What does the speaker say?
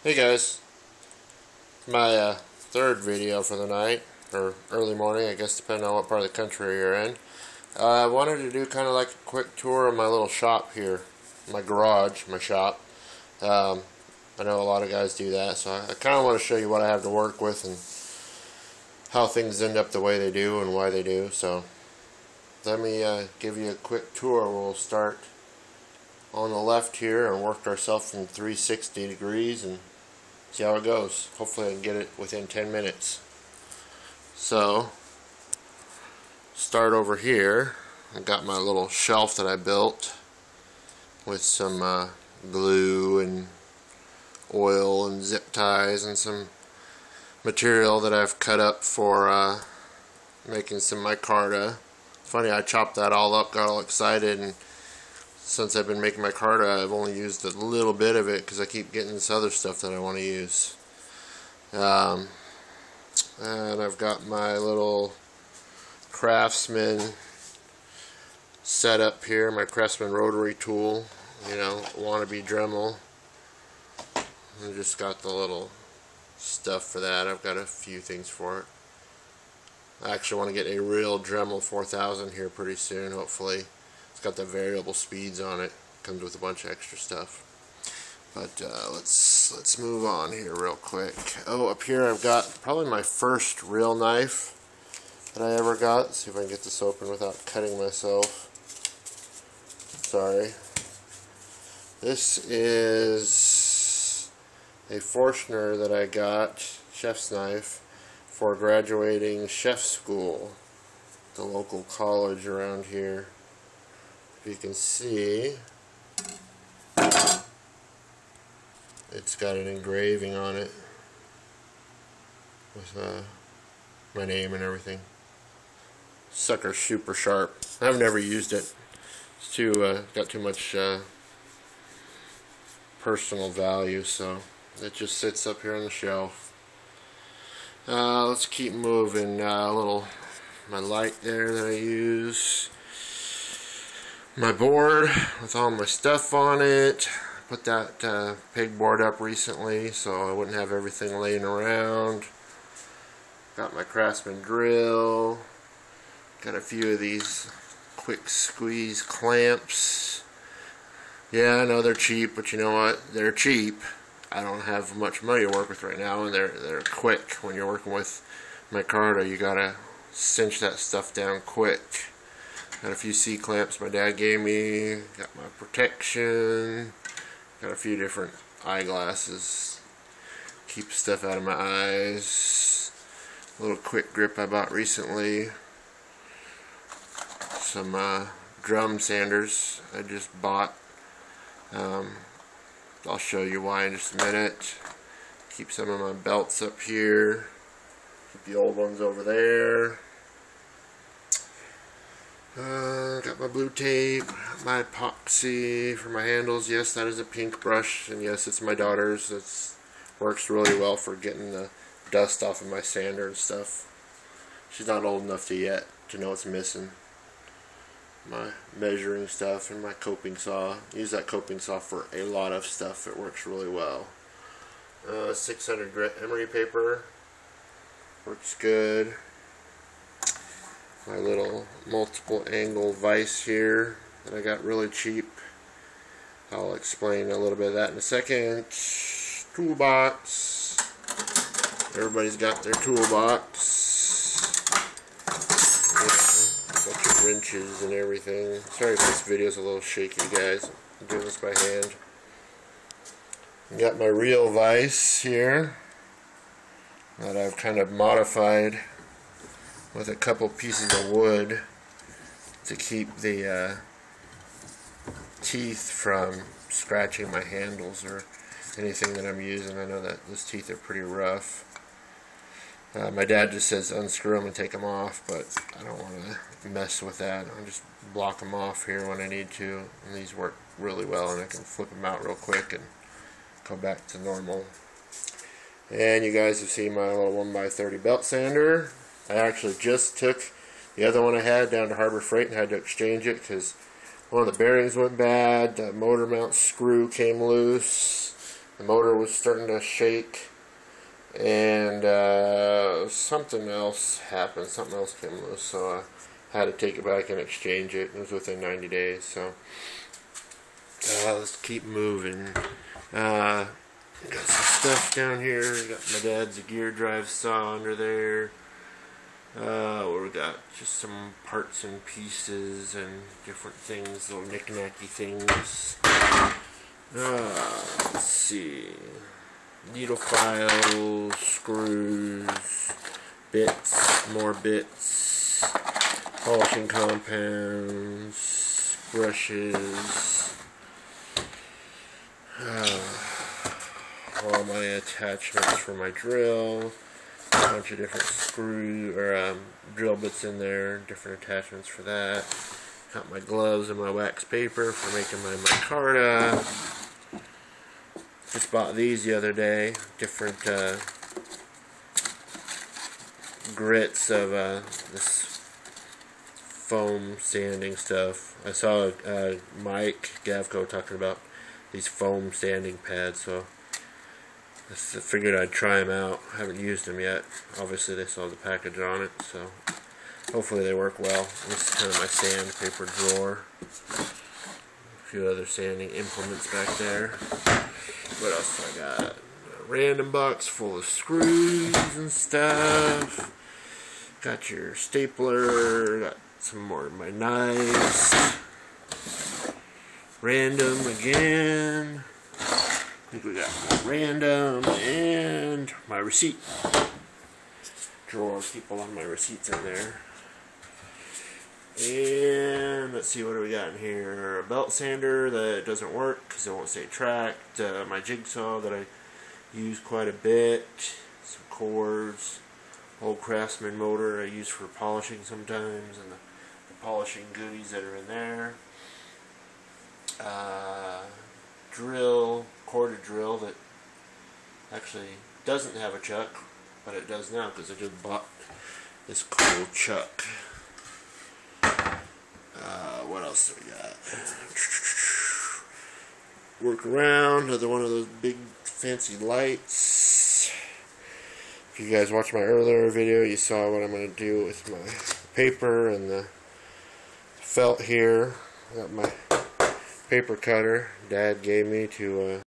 Hey guys, my third video for the night, or early morning, I guess, depending on what part of the country you're in. I wanted to do kind of like a quick tour of my little shop here, my garage, my shop. I know a lot of guys do that, so I kind of want to show you what I have to work with and how things end up the way they do and why they do. So let me give you a quick tour. We'll start on the left here and work ourselves from 360 degrees and see how it goes. Hopefully I can get it within 10 minutes. So start over here. I got my little shelf that I built with some glue and oil and zip ties and some material that I've cut up for making some micarta. Funny, I chopped that all up, got all excited, and since I've been making micarta, I've only used a little bit of it because I keep getting this other stuff that I want to use. And I've got my little Craftsman set up here, my Craftsman rotary tool, wannabe Dremel. I just got the little stuff for that. I've got a few things for it. I actually want to get a real Dremel 4000 here pretty soon, hopefully. It's got the variable speeds on it. Comes with a bunch of extra stuff. But let's move on here real quick. Oh, up here I've got probably my first real knife that I ever got. Let's see if I can get this open without cutting myself. Sorry. This is a Forstner that I got, chef's knife, for graduating chef school, the local college around here. If you can see, it's got an engraving on it with my name and everything. Sucker's super sharp. I've never used it. It's got too much personal value, so it just sits up here on the shelf. Let's keep moving. My light there that I use. My board with all my stuff on it. Put that pegboard up recently so I wouldn't have everything laying around. Got my Craftsman drill. Got a few of these quick squeeze clamps. Yeah, I know they're cheap, but you know what? They're cheap. I don't have much money to work with right now, and they're quick. When you're working with micarta, you gotta cinch that stuff down quick. Got a few C-clamps my dad gave me. Got my protection. Got a few different eyeglasses. Keep stuff out of my eyes. A little quick grip I bought recently. Some drum sanders I just bought. I'll show you why in just a minute. Keep some of my belts up here. Keep the old ones over there. Got my blue tape, my epoxy for my handles. Yes, that is a pink brush, and yes, it's my daughter's. It works really well for getting the dust off of my sander and stuff. She's not old enough to know it's missing. My measuring stuff and my coping saw. Use that coping saw for a lot of stuff. It works really well. 600 grit emery paper works good. My little multiple angle vise here that I got really cheap. I'll explain a little bit of that in a second. Toolbox. Everybody's got their toolbox. Bunch of wrenches and everything. Sorry if this video's a little shaky, guys. I'm doing this by hand. Got my real vise here that I've kind of modified with a couple pieces of wood to keep the teeth from scratching my handles or anything that I'm using. I know that those teeth are pretty rough. My dad just says unscrew them and take them off, but I don't want to mess with that. I'll just block them off here when I need to, and these work really well, and I can flip them out real quick and go back to normal. And you guys have seen my little 1x30 belt sander. I actually just took the other one I had down to Harbor Freight and had to exchange it because one of the bearings went bad, the motor mount screw came loose, the motor was starting to shake, and something else happened. Something else came loose, so I had to take it back and exchange it. It was within 90 days, so let's keep moving. Got some stuff down here. Got my dad's gear drive saw under there. What we got? Just some parts and pieces and different things, little knick-knacky things. Let's see. Needle files, screws, bits, more bits, polishing compounds, brushes, all my attachments for my drill, a bunch of different screw or drill bits in there, different attachments for that. Got my gloves and my wax paper for making my micarta. Just bought these the other day, different grits of this foam sanding stuff. I saw Mike Gavko talking about these foam sanding pads, so I figured I'd try them out. I haven't used them yet. Obviously they saw the package on it, so hopefully they work well. This is kind of my sandpaper drawer. A few other sanding implements back there. What else I got? A random box full of screws and stuff. Got your stapler. Got some more of my knives. Random again. I think we got random and my receipt drawer. Keep all of my receipts in there. And let's see, what do we got in here? A belt sander that doesn't work because it won't stay tracked. My jigsaw that I use quite a bit. Some cords. Old Craftsman motor I use for polishing sometimes, and the polishing goodies that are in there. Drill, corded drill that actually doesn't have a chuck, but it does now because I just bought this cool chuck. What else do we got? Work around, another one of those big fancy lights. If you guys watched my earlier video, you saw what I'm going to do with my paper and the felt here. I got my paper cutter Dad gave me to